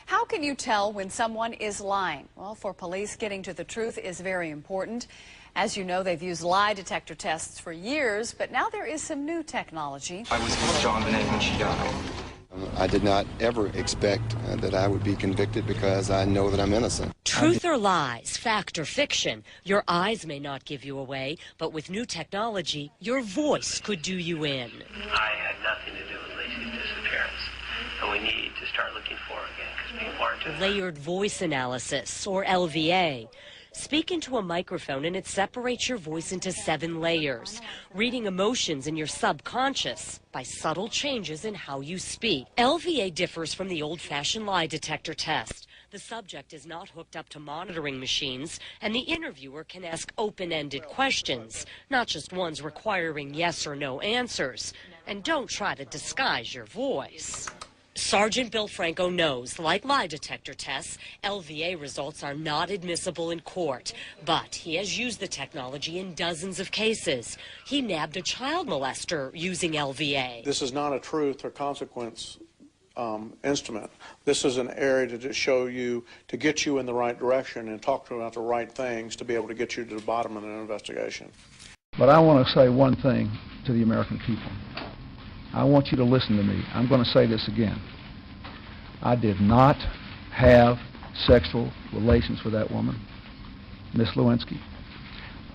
How can you tell when someone is lying? Well, for police, getting to the truth is very important. As you know, they've used lie detector tests for years, but now there is some new technology. I was with John Bonet when she died. I did not ever expect that I would be convicted because I know that I'm innocent. Truth or lies, fact or fiction, your eyes may not give you away, but with new technology, your voice could do you in. I had nothing to do with Lacey's disappearance, and we need to start looking for her again because people aren't doing Layered voice analysis, or LVA. Speak into a microphone and it separates your voice into 7 layers, reading emotions in your subconscious by subtle changes in how you speak. LVA differs from the old-fashioned lie detector test. The subject is not hooked up to monitoring machines, and the interviewer can ask open-ended questions, not just ones requiring yes or no answers. And don't try to disguise your voice. Sergeant Bill Franco knows, like lie detector tests, LVA results are not admissible in court. But he has used the technology in dozens of cases. He nabbed a child molester using LVA. This is not a truth or consequence instrument. This is an area to just show you, to get you in the right direction and talk to you about the right things to be able to get you to the bottom of an investigation. But I want to say one thing to the American people. I want you to listen to me. I'm going to say this again. I did not have sexual relations with that woman, Miss Lewinsky.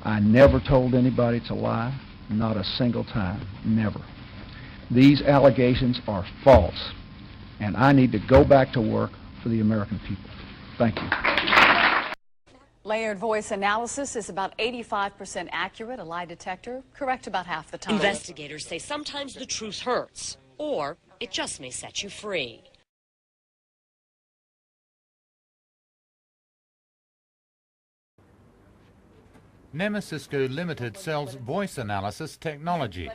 I never told anybody to lie, not a single time, never. These allegations are false, and I need to go back to work for the American people. Thank you. Layered voice analysis is about 85% accurate. A lie detector, correct about half the time. Investigators say sometimes the truth hurts, or it just may set you free. Nemesisco Limited sells voice analysis technology.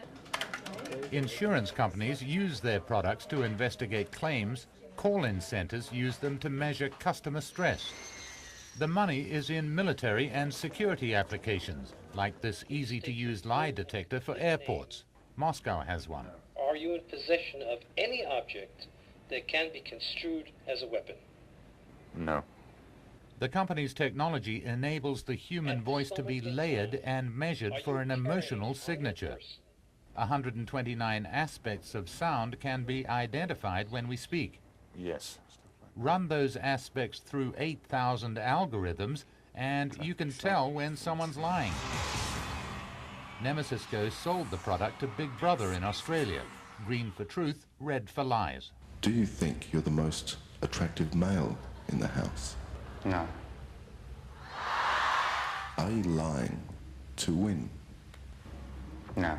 Insurance companies use their products to investigate claims. Call-in centers use them to measure customer stress. The money is in military and security applications, like this easy-to-use lie detector for airports. Moscow has one. Are you in possession of any object that can be construed as a weapon? No. The company's technology enables the human voice to be layered and measured for an emotional signature. 129 aspects of sound can be identified when we speak. Yes. Run those aspects through 8,000 algorithms, and you can tell when someone's lying. Nemesisco sold the product to Big Brother in Australia. Green for truth, red for lies. Do you think you're the most attractive male in the house? No. Are you lying to win? No.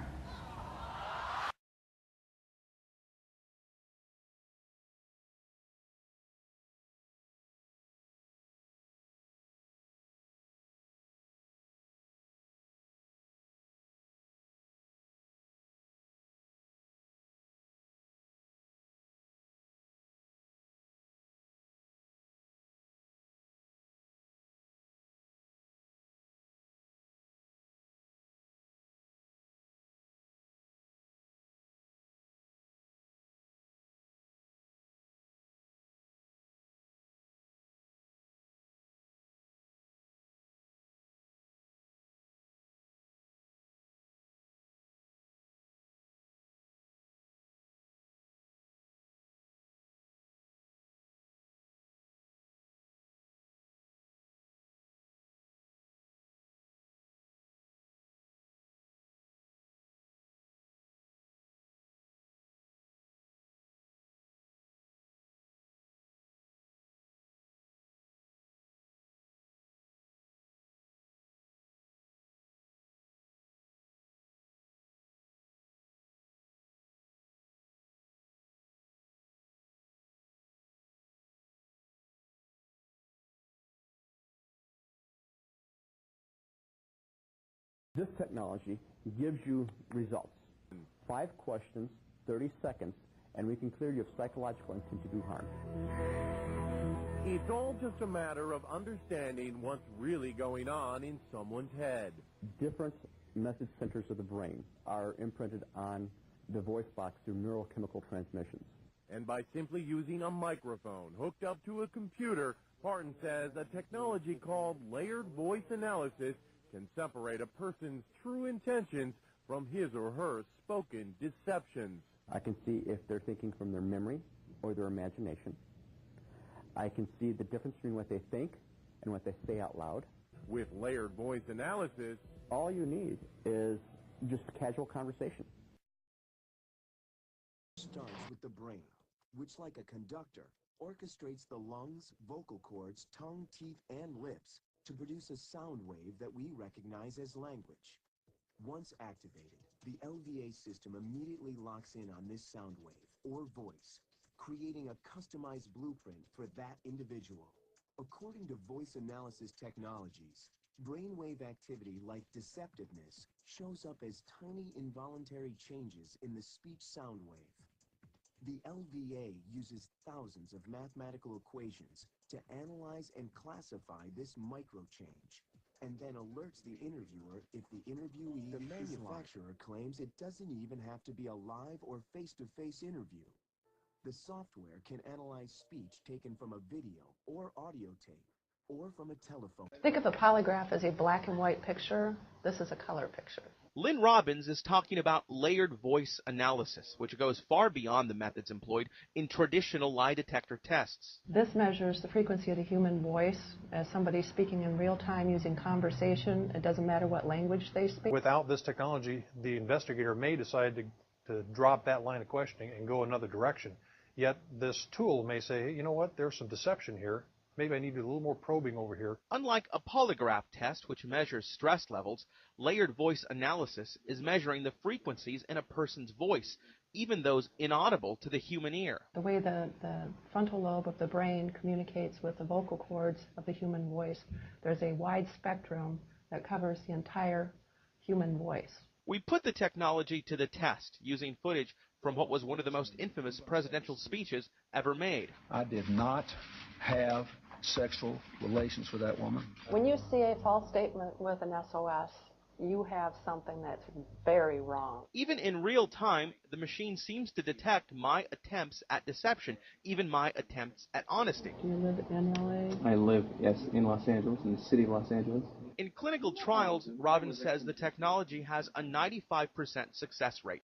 This technology gives you results. 5 questions, 30 seconds, and we can clear you of psychological intent to do harm. It's all just a matter of understanding what's really going on in someone's head. Different message centers of the brain are imprinted on the voice box through neurochemical transmissions. And by simply using a microphone hooked up to a computer, Parton says a technology called layered voice analysis can separate a person's true intentions from his or her spoken deceptions. I can see if they're thinking from their memory or their imagination. I can see the difference between what they think and what they say out loud. With layered voice analysis, all you need is just casual conversation. Starts with the brain, which, like a conductor, orchestrates the lungs, vocal cords, tongue, teeth, and lips to produce a sound wave that we recognize as language. Once activated, the LVA system immediately locks in on this sound wave, or voice, creating a customized blueprint for that individual. According to voice analysis technologies, brainwave activity like deceptiveness shows up as tiny involuntary changes in the speech sound wave. The LVA uses thousands of mathematical equations to analyze and classify this micro-change, and then alerts the interviewer if the interviewee The manufacturer claims it doesn't even have to be a live or face-to-face interview. The software can analyze speech taken from a video or audio tape, or from a telephone. Think of a polygraph as a black and white picture. This is a color picture. Lynn Robbins is talking about layered voice analysis, which goes far beyond the methods employed in traditional lie detector tests. This measures the frequency of the human voice as somebody speaking in real time using conversation. It doesn't matter what language they speak. Without this technology, the investigator may decide to drop that line of questioning and go another direction. Yet this tool may say, you know what, there's some deception here. Maybe I need to do a little more probing over here. Unlike a polygraph test, which measures stress levels, layered voice analysis is measuring the frequencies in a person's voice, even those inaudible to the human ear. The way the frontal lobe of the brain communicates with the vocal cords of the human voice, there's a wide spectrum that covers the entire human voice. We put the technology to the test using footage from what was one of the most infamous presidential speeches ever made. I did not have sexual relations with that woman. When you see a false statement with an SOS, you have something that's very wrong. Even in real time, the machine seems to detect my attempts at deception, even my attempts at honesty. Do you live in LA? I live, yes, in Los Angeles, in the city of Los Angeles. In clinical trials, Robbins says the technology has a 95% success rate.